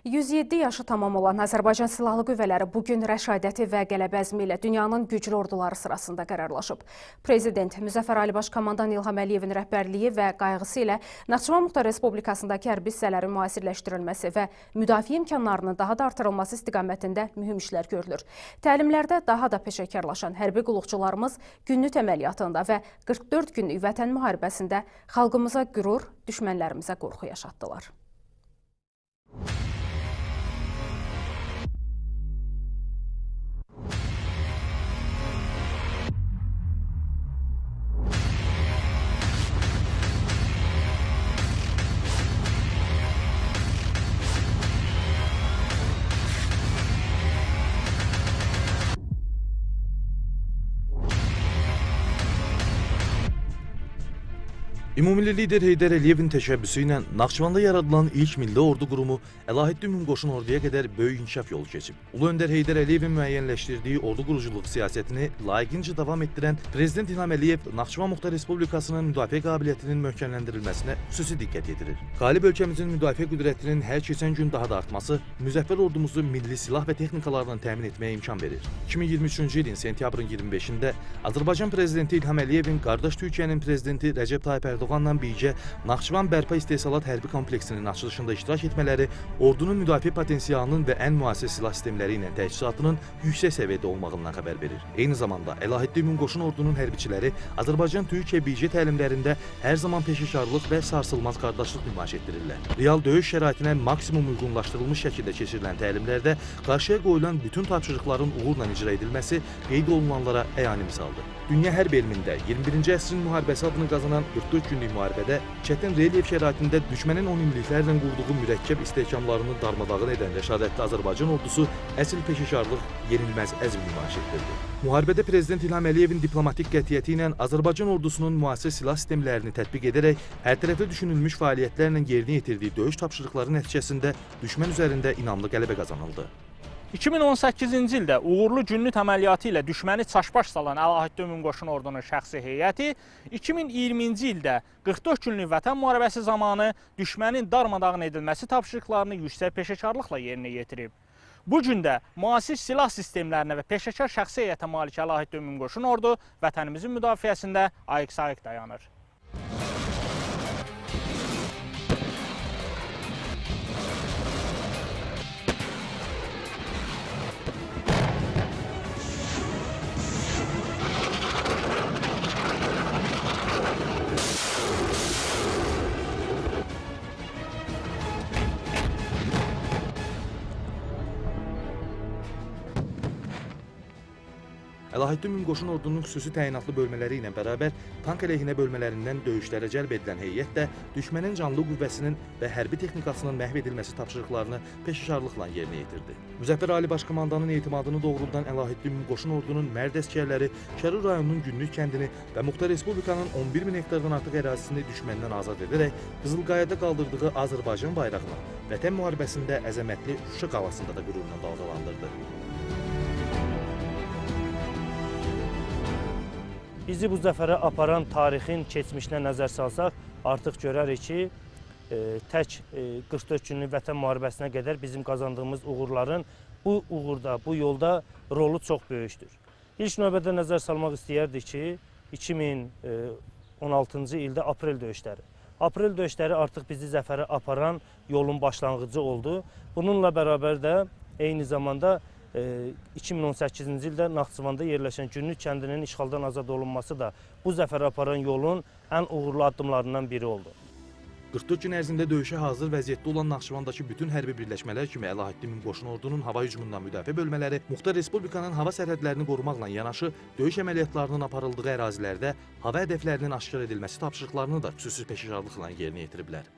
107 yaşı tamam olan Azərbaycan Silahlı Qüvvələri bugün rəşadəti və qələbə əzmi ilə dünyanın güclü orduları sırasında qərarlaşıb. Prezident Müzəffər Ali Baş Komandan İlham Əliyevin rəhbərliyi və qayğısı ilə Naxçıvan Muxtar Respublikasındakı hərbi hissələrin müasirləşdirilməsi və müdafiə imkanlarının daha da artırılması istiqamətində mühüm işlər görülür. Təlimlərdə daha da peşəkarlaşan hərbi qulluqçularımız gündüz əməliyyatında və 44 günlük vətən müharibəsində xalqımıza qürur, düşmənlərimizə qorxu yaşatdılar. Ümumilli lider Heydər Əliyevin təşəbbüsü ilə Naxçıvanda yaradılan ilk milli ordu qurumu Əlahəddin Ümumqoşun orduya qədər böyük inkişaf yolu keçib. Ulu öndər Heydər Əliyevin müəyyənləşdirdiyi ordu quruculuq siyasətini layiqincə davam etdirən Prezident İlham Əliyev Naxçıvan Muxtar Respublikasının müdafiə qabiliyyətinin möhkəmləndirilməsinə xüsusi diqqət yetirir. Qalib ölkəmizin müdafiə qüdrətinin hər keçən gün daha da artması müzəffər ordumuzu milli silah və texnikalarla təmin etməyə imkan verir. 2023-cü ilin sentyabrın 25-də Azərbaycan Prezidenti İlham Əliyevin qardaş Türkiyənin Prezidenti Rəcəb Tayyip Ərdoğanla birgə Naxçıvan Bərpa İstehsalat Hərbi Kompleksinin açılışında iştirak etmələri ordunun müdafiə potensialının və ən müasir silah sistemləri ilə təchizatının yüksək səviyyədə olmağından xəbər verir. Eyni zamanda Əlahəddin Ümumqoşun ordunun hərbiçiləri Azərbaycan-Türkiyə birgə təlimlərində hər zaman peşəkarlıq və sarsılmaz qardaşlıq nümayiş etdirirlər. Real döyüş şəraitinə maksimum uyğunlaşdırılmış şəkildə keçirilən təlimlərdə qarşıya qoyulan bütün tapşırıqların uğurla icra edilməsi qeyd olunanlara əyani misaldır. Dünya hərb elmində 21-ci əsrin müharibəsi adını qazanan 44 günlük müharibədə çətin relyef şəraitində düşmənin 10 illiklərlə qurduğu mürəkkəb istehkamlarını darmadağın edən rəşadətli Azərbaycan ordusu əsl peşəkarlıq, yenilməz əzm nümayiş etdirdi. Müharibədə Prezident İlham Əliyevin diplomatik qətiyyəti ilə Azərbaycan ordusunun müasir silah sistemlərini tətbiq edərək hərtərəfli düşünülmüş fəaliyyətlərlə yerinə yetirdiyi döyüş tapşırıqları nəticəsində düşmən üzərində inamlı qələbə qazanıldı. 2018-ci ildə uğurlu gündüz əməliyyatı ilə düşməni çaşbaş salan Əlahəddin Ümumqoşun ordunun şəxsi heyəti 2020-ci ildə 44 günlük vətən müharibəsi zamanı düşmənin darmadağın edilməsi tapşırıqlarını yüksək peşəkarlıqla yerinə yetirib. Bu gün də müasir silah sistemlərinə və peşəkar şəxsi heyətə malik Əlahəddin Ümumqoşun ordu vətənimizin müdafiəsində ayıq-sayıq dayanır. Əlahəddin Ümumqoşun ordunun xüsusi təyinatlı bölmələri ilə bərabər tank əleyhinə bölmələrindən döyüşlərə cəlb edilən heyət də düşmənin canlı qüvvəsinin və hərbi texnikasının məhv edilməsi tapşırıqlarını peşəkarlıqla yerinə yetirdi. Müzəffər Ali Baş Komandanın etimadını doğruldan Əlahəddin Ümumqoşun ordunun Mərd əsgərləri Şərur rayonunun Günlük kəndini və Muxtar Respublikanın 11 min hektardan artıq ərazisini düşməndən azad edərək Qızılqayada qaldırdığı Azərbaycan bayrağını vətən müharibəsində əzəmətli Şuşa qalasında da qürurla dalğalandırdı. Bizi bu zəfərə aparan tarixin keçmişinə nəzər salsaq, artıq görərik ki, tək 44 günlük vətən müharibəsinə qədər bizim qazandığımız uğurların bu uğurda, bu yolda rolu çox böyükdür. İlk növbədə nəzər salmaq istəyərdik ki, 2016-cı ildə aprel döyüşləri. Aprel döyüşləri artıq bizi zəfərə aparan yolun başlanğıcı oldu. Bununla bərabər də eyni zamanda 2018-ci ildə Naxçıvanda yerləşən Günlük kəndinin işğaldan azad olunması da bu zəfərə aparan yolun ən uğurlu addımlarından biri oldu. 44 gün ərzində döyüşə hazır vəziyyətdə olan Naxçıvandakı bütün hərbi birləşmələr kimi Əlahəddin Ümumqoşun ordunun hava hücumundan müdafiə bölmələri Muxtar Respublikanın hava sərhədlərini qorumaqla yanaşı döyüş əməliyyatlarının aparıldığı ərazilərdə hava hədəflərinin aşkar edilməsi tapşırıqlarını da xüsusi peşəkarlıqla yerinə yetiriblər.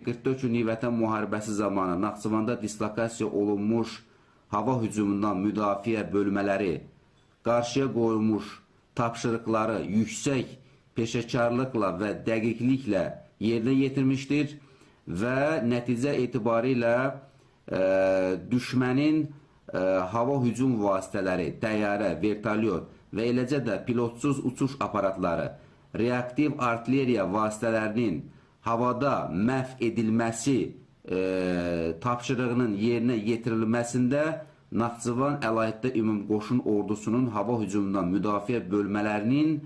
44 günlük vətən müharibəsi zamanı Naxçıvanda dislokasiya olunmuş hava hücumundan müdafiə bölmələri qarşıya qoyulmuş tapşırıqları yüksək peşəkarlıqla və dəqiqliklə yerinə yetirmişdir və nəticə etibarilə düşmənin hava hücum vasitələri, təyyarə, vertolyot və eləcə də pilotsuz uçuş aparatları, reaktiv artilleriya vasitələrinin havada məhv edilməsi tapşırığının yerinə yetirilməsində Naxçıvan Əlahiddə Ümumi Qoşun Ordusunun hava hücumundan müdafiə bölmələrinin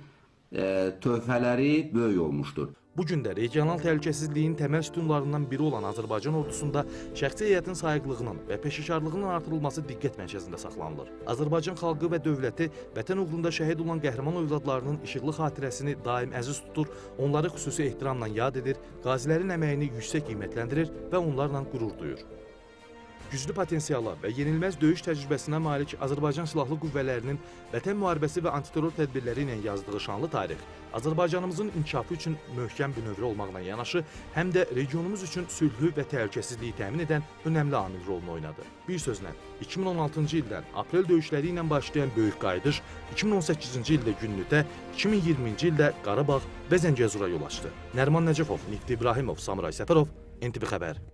töhfələri böyük olmuşdur. Bu gün də regional təhlükəsizliyin təməl sütunlarından biri olan Azərbaycan ordusunda şəxsi heyətin sayıqlığının və peşəkarlığının artırılması diqqət mərkəzində saxlanılır. Azərbaycan xalqı və dövləti vətən uğrunda şəhid olan qəhrəman övladlarının işıqlı xatirəsini daim əziz tutur, onları xüsusi ehtiramla yad edir, qazilərin əməyini yüksək qiymətləndirir və onlarla qürur duyur. Güclü potensiala və yenilməz döyüş təcrübəsinə malik Azərbaycan Silahlı Qüvvələrinin vətən müharibəsi və antiterror tədbirləri ilə yazdığı şanlı tarix Azərbaycanımızın inkişafı üçün möhkəm bir növrə olmaqla yanaşı, həm də regionumuz üçün sülhü və təhlükəsizliyi təmin edən önəmli amil rolunu oynadı. Bir sözlə, 2016-cı ildən aprel döyüşləri ilə başlayan böyük qayıdış 2018-ci ildə Günnütə, 2020-ci ildə Qarabağ və Zəngəzura yol açdı. Nəriman Nəcəfov, Nifti İbrahimov, Samuray Səfərov, NTV Xəbər.